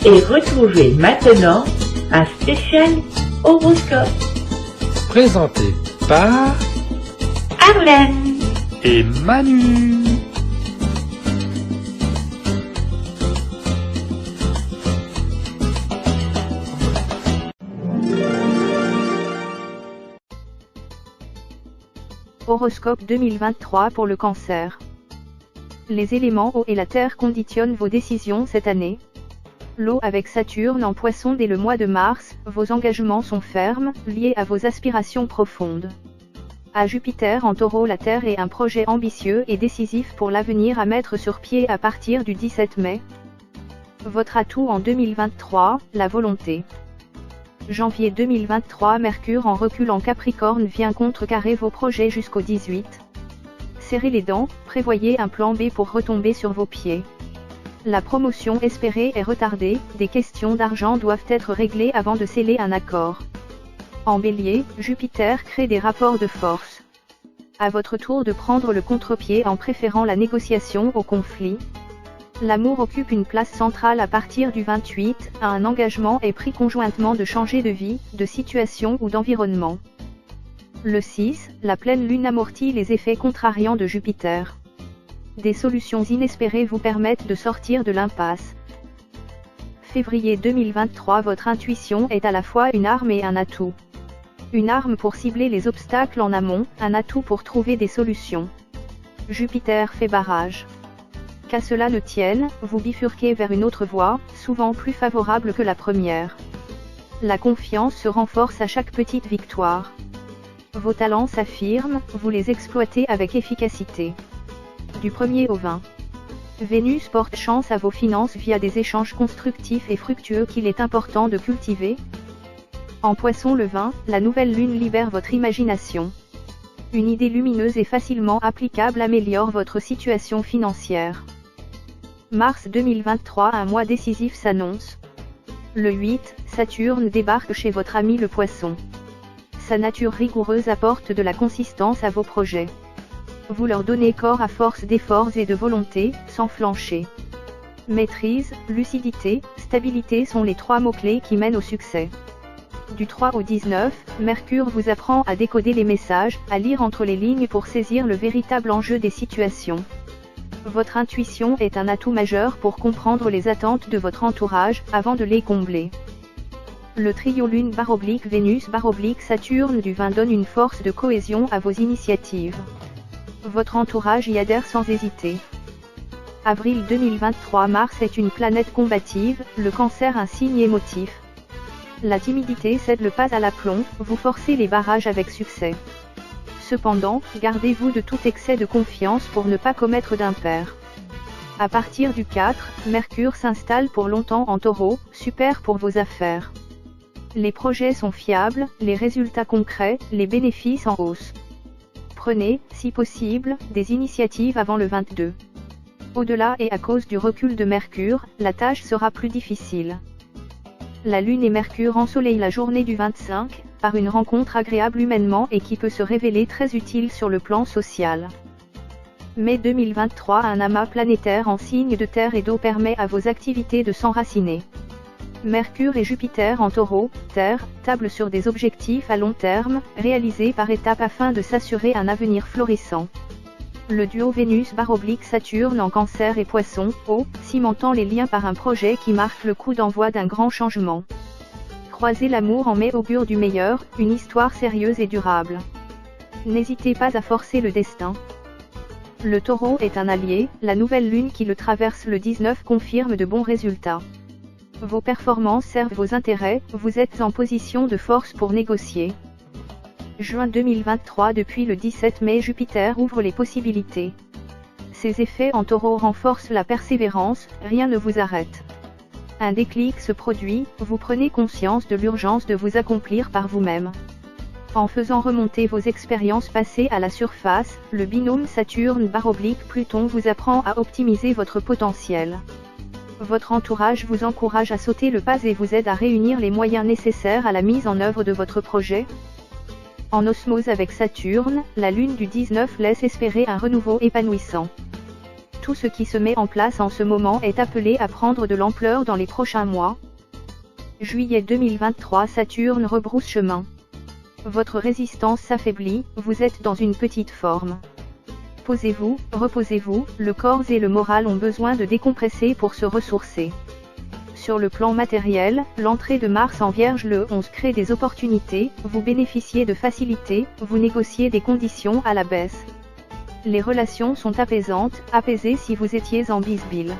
Et retrouvez maintenant un spécial horoscope. Présenté par Arlène et Manu. Horoscope 2023 pour le Cancer. Les éléments eau et la terre conditionnent vos décisions cette année. L'eau avec Saturne en Poisson dès le mois de mars, vos engagements sont fermes, liés à vos aspirations profondes. À Jupiter en Taureau, la terre est un projet ambitieux et décisif pour l'avenir à mettre sur pied à partir du 17 mai. Votre atout en 2023, la volonté. Janvier 2023, Mercure en recul en Capricorne vient contrecarrer vos projets jusqu'au 18. Serrez les dents, prévoyez un plan B pour retomber sur vos pieds. La promotion espérée est retardée, des questions d'argent doivent être réglées avant de sceller un accord. En Bélier, Jupiter crée des rapports de force. À votre tour de prendre le contre-pied en préférant la négociation au conflit. L'amour occupe une place centrale à partir du 28, un engagement est pris conjointement de changer de vie, de situation ou d'environnement. Le 6, la pleine lune amortit les effets contrariants de Jupiter. Des solutions inespérées vous permettent de sortir de l'impasse. Février 2023, votre intuition est à la fois une arme et un atout. Une arme pour cibler les obstacles en amont, un atout pour trouver des solutions. Jupiter fait barrage. Qu'à cela ne tienne, vous bifurquez vers une autre voie, souvent plus favorable que la première. La confiance se renforce à chaque petite victoire. Vos talents s'affirment, vous les exploitez avec efficacité. Du 1er au 20. Vénus porte chance à vos finances via des échanges constructifs et fructueux qu'il est important de cultiver. En Poisson le 20, la nouvelle lune libère votre imagination. Une idée lumineuse et facilement applicable améliore votre situation financière. Mars 2023, un mois décisif s'annonce. Le 8, Saturne débarque chez votre ami le Poisson. Sa nature rigoureuse apporte de la consistance à vos projets. Vous leur donnez corps à force d'efforts et de volonté, sans flancher. Maîtrise, lucidité, stabilité sont les trois mots-clés qui mènent au succès. Du 3 au 19, Mercure vous apprend à décoder les messages, à lire entre les lignes pour saisir le véritable enjeu des situations. Votre intuition est un atout majeur pour comprendre les attentes de votre entourage, avant de les combler. Le trio Lune/Vénus/Saturne du 20 donne une force de cohésion à vos initiatives. Votre entourage y adhère sans hésiter. Avril 2023, Mars est une planète combative, le Cancer un signe émotif. La timidité cède le pas à l'aplomb, vous forcez les barrages avec succès. Cependant, gardez-vous de tout excès de confiance pour ne pas commettre d'impair. À partir du 4, Mercure s'installe pour longtemps en Taureau, super pour vos affaires. Les projets sont fiables, les résultats concrets, les bénéfices en hausse. Prenez, si possible, des initiatives avant le 22. Au-delà et à cause du recul de Mercure, la tâche sera plus difficile. La Lune et Mercure ensoleillent la journée du 25, par une rencontre agréable humainement et qui peut se révéler très utile sur le plan social. Mai 2023, un amas planétaire en signe de terre et d'eau permet à vos activités de s'enraciner. Mercure et Jupiter en Taureau, Terre, tablent sur des objectifs à long terme, réalisés par étapes afin de s'assurer un avenir florissant. Le duo Vénus/Saturne en Cancer et Poisson, Eau, cimentant les liens par un projet qui marque le coup d'envoi d'un grand changement. Croisez l'amour en mai augure du meilleur, une histoire sérieuse et durable. N'hésitez pas à forcer le destin. Le Taureau est un allié, la nouvelle lune qui le traverse le 19 confirme de bons résultats. Vos performances servent vos intérêts, vous êtes en position de force pour négocier. Juin 2023, depuis le 17 mai, Jupiter ouvre les possibilités. Ses effets en Taureau renforcent la persévérance, rien ne vous arrête. Un déclic se produit, vous prenez conscience de l'urgence de vous accomplir par vous-même. En faisant remonter vos expériences passées à la surface, le binôme Saturne/Pluton vous apprend à optimiser votre potentiel. Votre entourage vous encourage à sauter le pas et vous aide à réunir les moyens nécessaires à la mise en œuvre de votre projet. En osmose avec Saturne, la lune du 19 laisse espérer un renouveau épanouissant. Tout ce qui se met en place en ce moment est appelé à prendre de l'ampleur dans les prochains mois. Juillet 2023, Saturne rebrousse chemin. Votre résistance s'affaiblit, vous êtes dans une petite forme. Posez-vous, reposez-vous, le corps et le moral ont besoin de décompresser pour se ressourcer. Sur le plan matériel, l'entrée de Mars en Vierge le 11 crée des opportunités, vous bénéficiez de facilité, vous négociez des conditions à la baisse. Les relations sont apaisantes, apaisées si vous étiez en bisbille.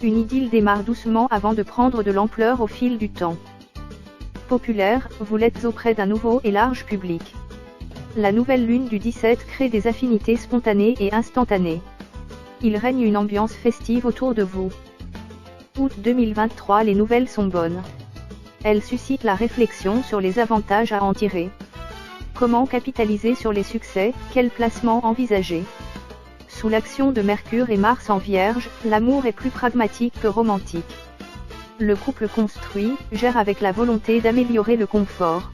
Une idylle démarre doucement avant de prendre de l'ampleur au fil du temps. Populaire, vous l'êtes auprès d'un nouveau et large public. La nouvelle lune du 17 crée des affinités spontanées et instantanées. Il règne une ambiance festive autour de vous. Août 2023, les nouvelles sont bonnes. Elles suscitent la réflexion sur les avantages à en tirer. Comment capitaliser sur les succès, quel placement envisager? Sous l'action de Mercure et Mars en Vierge, l'amour est plus pragmatique que romantique. Le couple construit, gère avec la volonté d'améliorer le confort.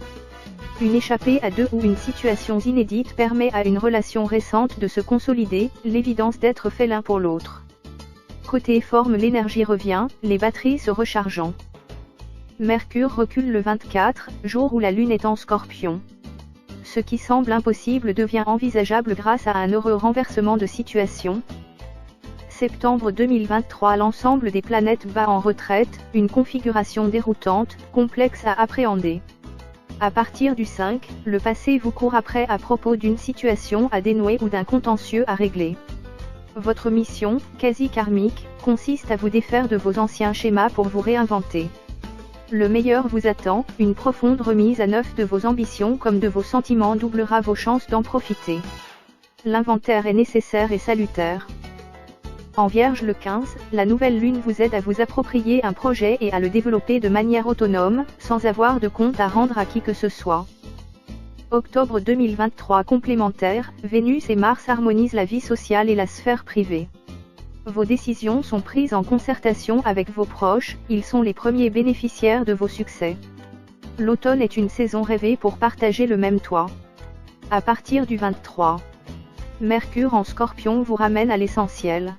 Une échappée à deux ou une situation inédite permet à une relation récente de se consolider, l'évidence d'être fait l'un pour l'autre. Côté forme, l'énergie revient, les batteries se rechargeant. Mercure recule le 24, jour où la Lune est en Scorpion. Ce qui semble impossible devient envisageable grâce à un heureux renversement de situation. Septembre 2023, l'ensemble des planètes bat en retraite, une configuration déroutante, complexe à appréhender. À partir du 5, le passé vous court après à propos d'une situation à dénouer ou d'un contentieux à régler. Votre mission, quasi karmique, consiste à vous défaire de vos anciens schémas pour vous réinventer. Le meilleur vous attend, une profonde remise à neuf de vos ambitions comme de vos sentiments doublera vos chances d'en profiter. L'inventaire est nécessaire et salutaire. En Vierge le 15, la nouvelle lune vous aide à vous approprier un projet et à le développer de manière autonome, sans avoir de compte à rendre à qui que ce soit. Octobre 2023 complémentaire, Vénus et Mars harmonisent la vie sociale et la sphère privée. Vos décisions sont prises en concertation avec vos proches, ils sont les premiers bénéficiaires de vos succès. L'automne est une saison rêvée pour partager le même toit. À partir du 23, Mercure en Scorpion vous ramène à l'essentiel.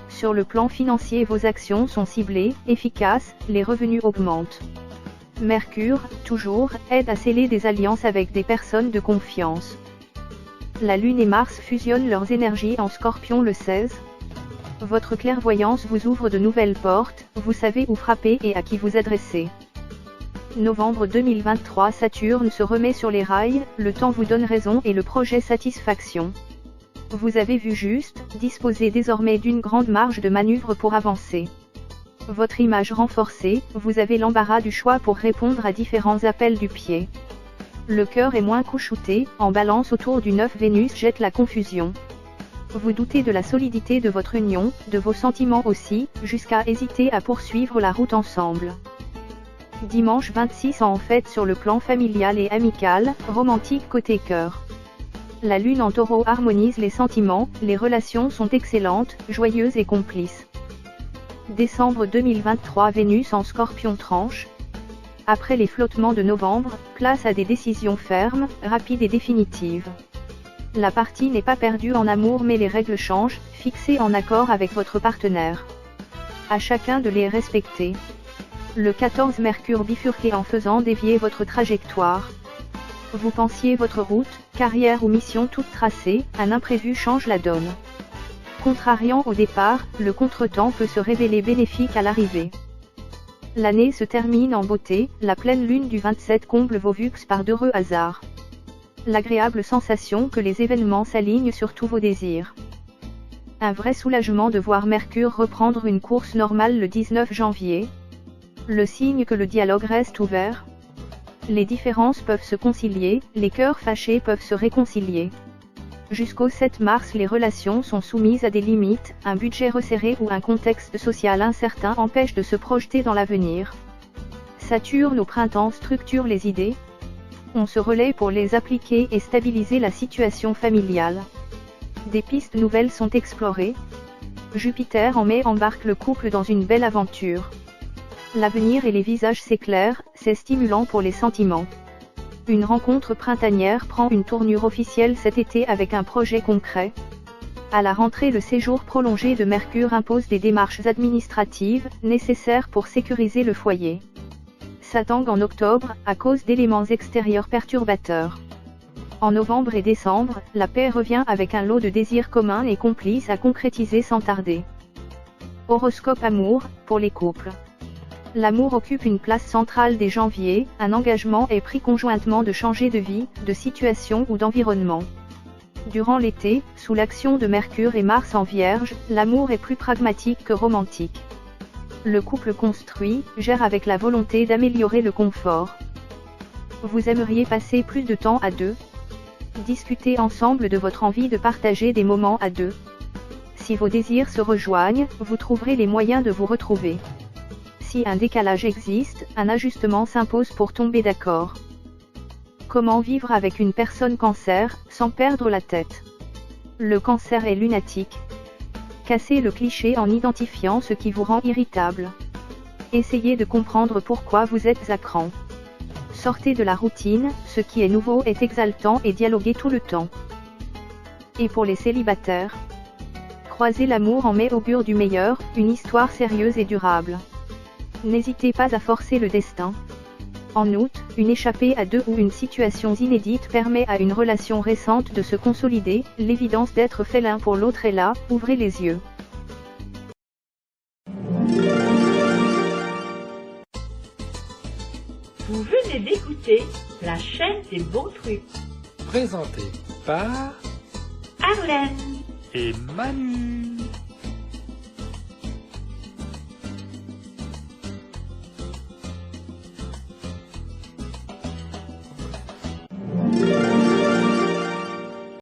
Sur le plan financier, vos actions sont ciblées, efficaces, les revenus augmentent. Mercure, toujours, aide à sceller des alliances avec des personnes de confiance. La Lune et Mars fusionnent leurs énergies en Scorpion le 16. Votre clairvoyance vous ouvre de nouvelles portes, vous savez où frapper et à qui vous adresser. Novembre 2023, Saturne se remet sur les rails, le temps vous donne raison et le projet satisfaction. Vous avez vu juste, disposez désormais d'une grande marge de manœuvre pour avancer. Votre image renforcée, vous avez l'embarras du choix pour répondre à différents appels du pied. Le cœur est moins couchouté, en balance autour du 9, Vénus jette la confusion. Vous doutez de la solidité de votre union, de vos sentiments aussi, jusqu'à hésiter à poursuivre la route ensemble. Dimanche 26, en fait sur le plan familial et amical, romantique côté cœur. La Lune en Taureau harmonise les sentiments, les relations sont excellentes, joyeuses et complices. Décembre 2023, Vénus en Scorpion tranche. Après les flottements de novembre, place à des décisions fermes, rapides et définitives. La partie n'est pas perdue en amour mais les règles changent, fixées en accord avec votre partenaire. À chacun de les respecter. Le 14, Mercure bifurqué en faisant dévier votre trajectoire. Vous pensiez votre route, carrière ou mission toute tracée, un imprévu change la donne. Contrariant au départ, le contretemps peut se révéler bénéfique à l'arrivée. L'année se termine en beauté, la pleine lune du 27 comble vos vues par d'heureux hasards. L'agréable sensation que les événements s'alignent sur tous vos désirs. Un vrai soulagement de voir Mercure reprendre une course normale le 19 janvier. Le signe que le dialogue reste ouvert. Les différences peuvent se concilier, les cœurs fâchés peuvent se réconcilier. Jusqu'au 7 mars, les relations sont soumises à des limites, un budget resserré ou un contexte social incertain empêche de se projeter dans l'avenir. Saturne au printemps structure les idées. On se relaie pour les appliquer et stabiliser la situation familiale. Des pistes nouvelles sont explorées. Jupiter en mai embarque le couple dans une belle aventure. L'avenir et les visages s'éclairent, c'est stimulant pour les sentiments. Une rencontre printanière prend une tournure officielle cet été avec un projet concret. À la rentrée, le séjour prolongé de Mercure impose des démarches administratives nécessaires pour sécuriser le foyer. Ça tangue en octobre, à cause d'éléments extérieurs perturbateurs. En novembre et décembre, la paix revient avec un lot de désirs communs et complices à concrétiser sans tarder. Horoscope amour, pour les couples. L'amour occupe une place centrale dès janvier, un engagement est pris conjointement de changer de vie, de situation ou d'environnement. Durant l'été, sous l'action de Mercure et Mars en Vierge, l'amour est plus pragmatique que romantique. Le couple construit, gère avec la volonté d'améliorer le confort. Vous aimeriez passer plus de temps à deux? Discutez ensemble de votre envie de partager des moments à deux. Si vos désirs se rejoignent, vous trouverez les moyens de vous retrouver. Si un décalage existe, un ajustement s'impose pour tomber d'accord. Comment vivre avec une personne Cancer, sans perdre la tête? Le Cancer est lunatique. Cassez le cliché en identifiant ce qui vous rend irritable. Essayez de comprendre pourquoi vous êtes à cran. Sortez de la routine, ce qui est nouveau est exaltant et dialoguez tout le temps. Et pour les célibataires? Croisez l'amour en mai augure du meilleur, une histoire sérieuse et durable. N'hésitez pas à forcer le destin. En août, une échappée à deux ou une situation inédite permet à une relation récente de se consolider, l'évidence d'être fait l'un pour l'autre est là, ouvrez les yeux. Vous venez d'écouter la chaîne des bons trucs. Présenté par Arlène et Manu.